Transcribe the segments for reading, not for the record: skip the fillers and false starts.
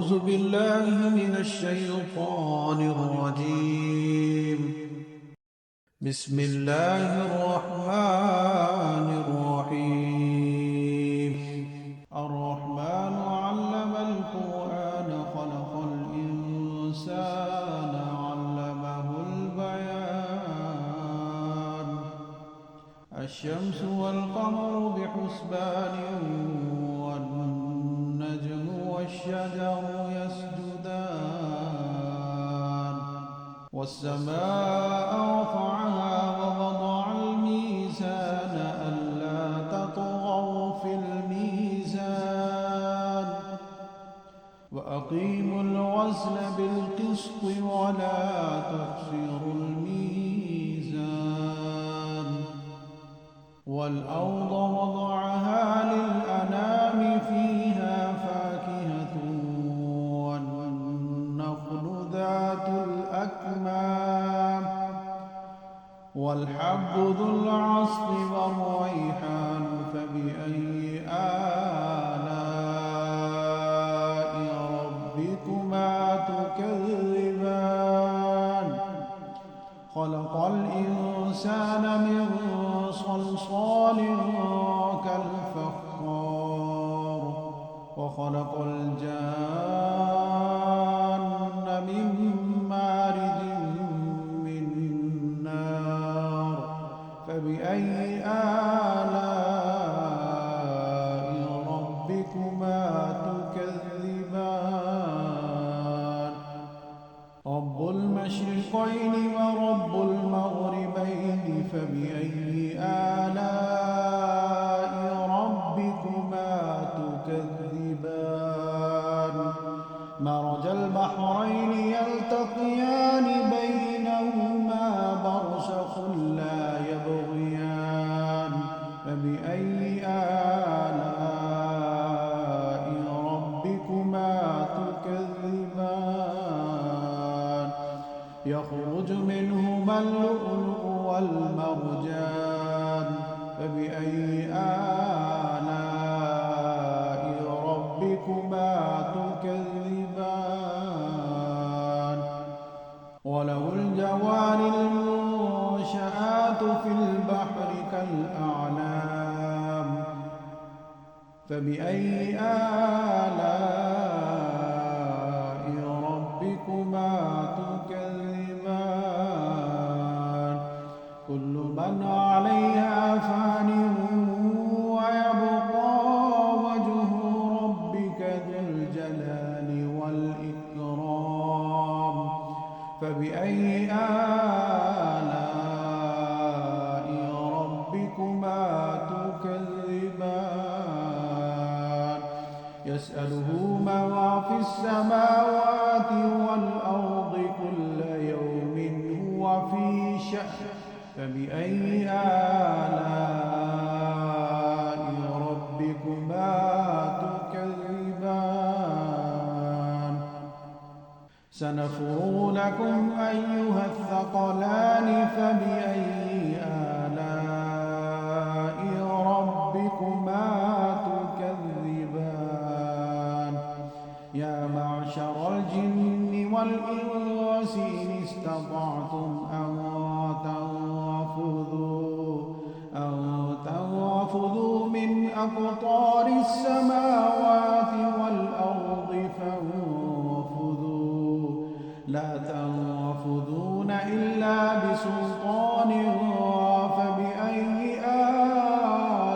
أعوذ بالله من الشيطان الرجيم. بسم الله الرحمن الرحيم. الرحمن علم القرآن خلق الإنسان علمه البيان. الشمس والقمر بحسبان والنجم والشجر يسجدان والسماء رفعها ووضع الميزان ألا تطغوا في الميزان وأقيموا الوزن بالقسط ولا تخسروا الميزان والأرض وضعها للأنام فيها فاكهة والنخل ذات الأكمام والحب ذو العصف والريحان فبأي آلاء ربكما تكذبان. خلق الإنسان من صلصال كالفخار وخلق الجان من مارج من نار فبأي آلاء ربكما تكذبان. رب المشرقين ورب المغربين فبأي آلاء ربكما تكذبان. مرج البحرين يلتقيان بينهما برزخ لا يبغيان فبأي آلاء ربكما تكذبان. يخرج منهما اللؤلؤ والمرجان فبأي آلاء ربكما تكذبان. وله الجوار المنشآت في البحر كالأعلام فبأي آلاء ربكما تكذبان. كل من عليها فان ويبقى وجه ربك ذو الجلال والإكرام فبأي آلاء ربكما تكذبان. يسأله من في السماوات والأرض كل يوم هو في شأن فبأي آلاء ربكما تكذبان. سنفرغ لكم أيها الثقلان فبأي آلاء ربكما تكذبان. يا معشر الجن والإنس إن استطعتم أن تنفذوا من أقطار السماوات والأرض فانفذوا لا تنفذون إلا بسلطان فبأي آلاء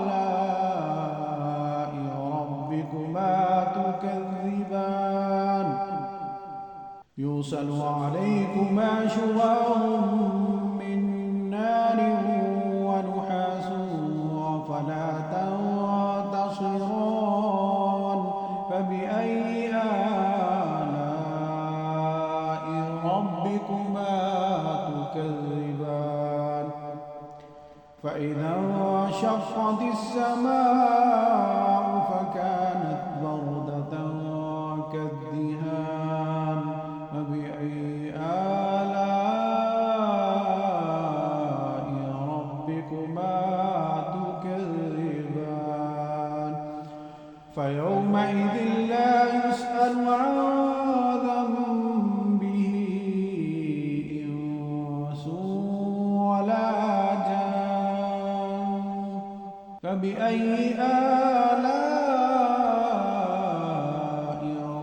ربكما تكذبان. يرسل عليكما شواظ من نار ونحاس فلا تنتصران فبأي آلاء ربكما تكذبان. فإذا انشقت السماء فكانت وردة كالدهان فبأي آلاء ربكما تكذبان. فيومئذ لا يسأل عن فبأي آلاء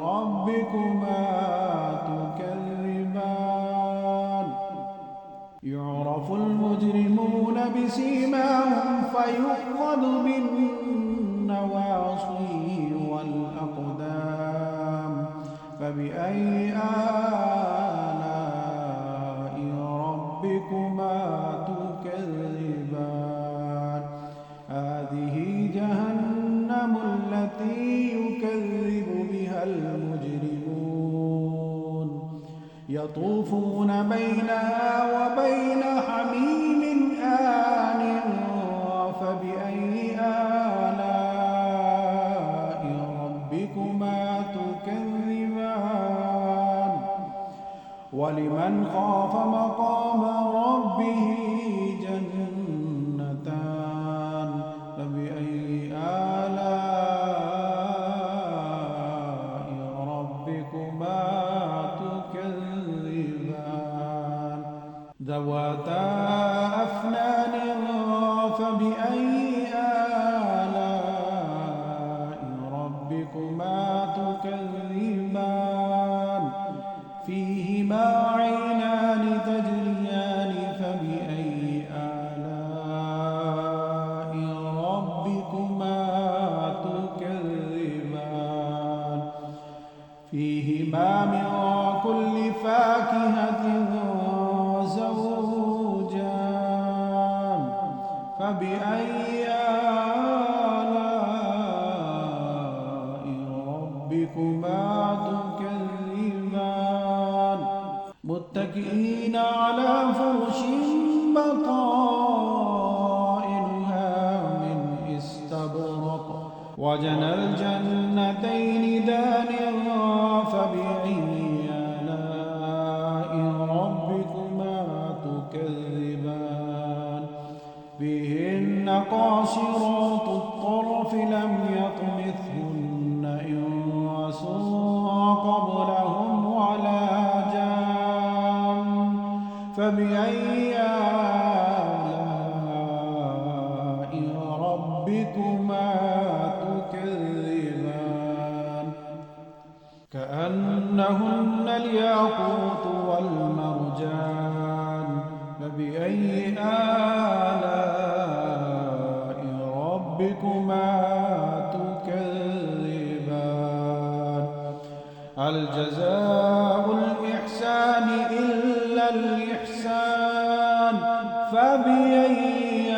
ربكما تكذبان يعرف المجرمون بسيماهم فيؤخذ بالنواصي والأقدام فبأي آلاء ربكما تكذبان هذه جهنم التي يكذب بها المجرمون يطوفون بينها وبين حميم آن فبأي آلاء ربكما تكذبان ولمن خاف مقام ربه جنتان فبأي آلاء ربكما تكذبان ذواتا أفنان فبأي آلاء ربكما تكذبان فيهما عينان تجريان فبأي آلاء ربكما تكذبان فيهما من كل فاكهة زوجان فبأي آلاء ربكما تكذبان متكئين على فرش بطائنها من استبرق وجنى الجنتين دان فبأي آلاء ربكما تكذبان فيهن قاصرات الطرف لم يطمثهن إنس قبلهم ولا جان فبأي آلاء ربكما تكذبان كأنهن الياقوت والمرجان فبأي آلاء ربكما تكذبان هل جزاء الإحسان إلا الإحسان فبأي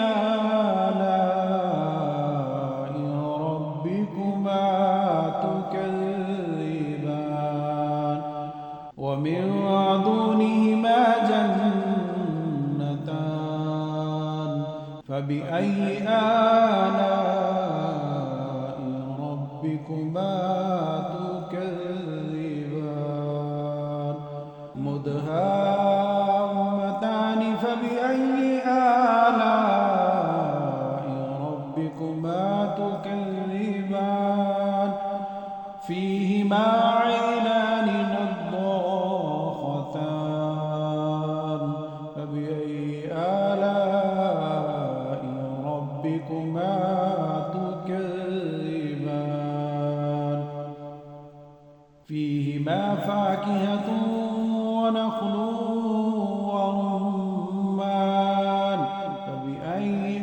آلاء ربكما تكذبان ومن دونهما جنتان فبأي آلاء ربكما تكذبان مدهامتان فبأي آلاء ربكما تكذبان فيهما عينان نضاختان فبأي آلاء ربكما تكذبان فيهما فاكهة ونخل ورمان فبأي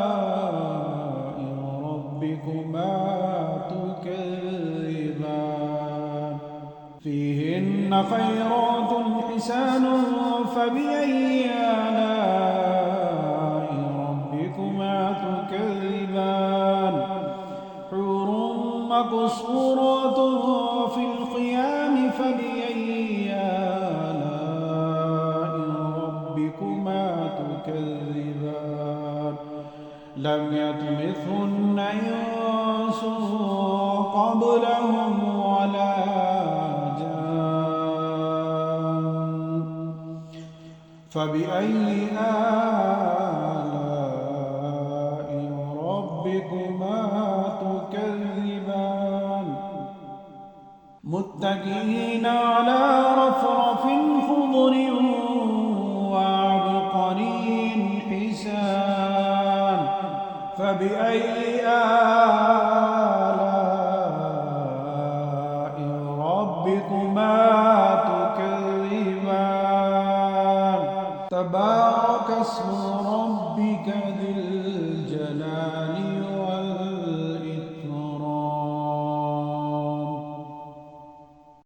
آلاء ربكما تكذبان فيهن خيرات حسان فبأي آلاء ربكما تكذبان حور مقصورات في الخيام فبأي آلاء ربكما تكذبان لم يطمثهن إنس قبلهم ولا جان فبأي آلاء ربكما تكذبان متكئين على رفرف خضر وعبقري حسان فبأي آلاء ربكما تكذبان تبارك اسم ربك ذي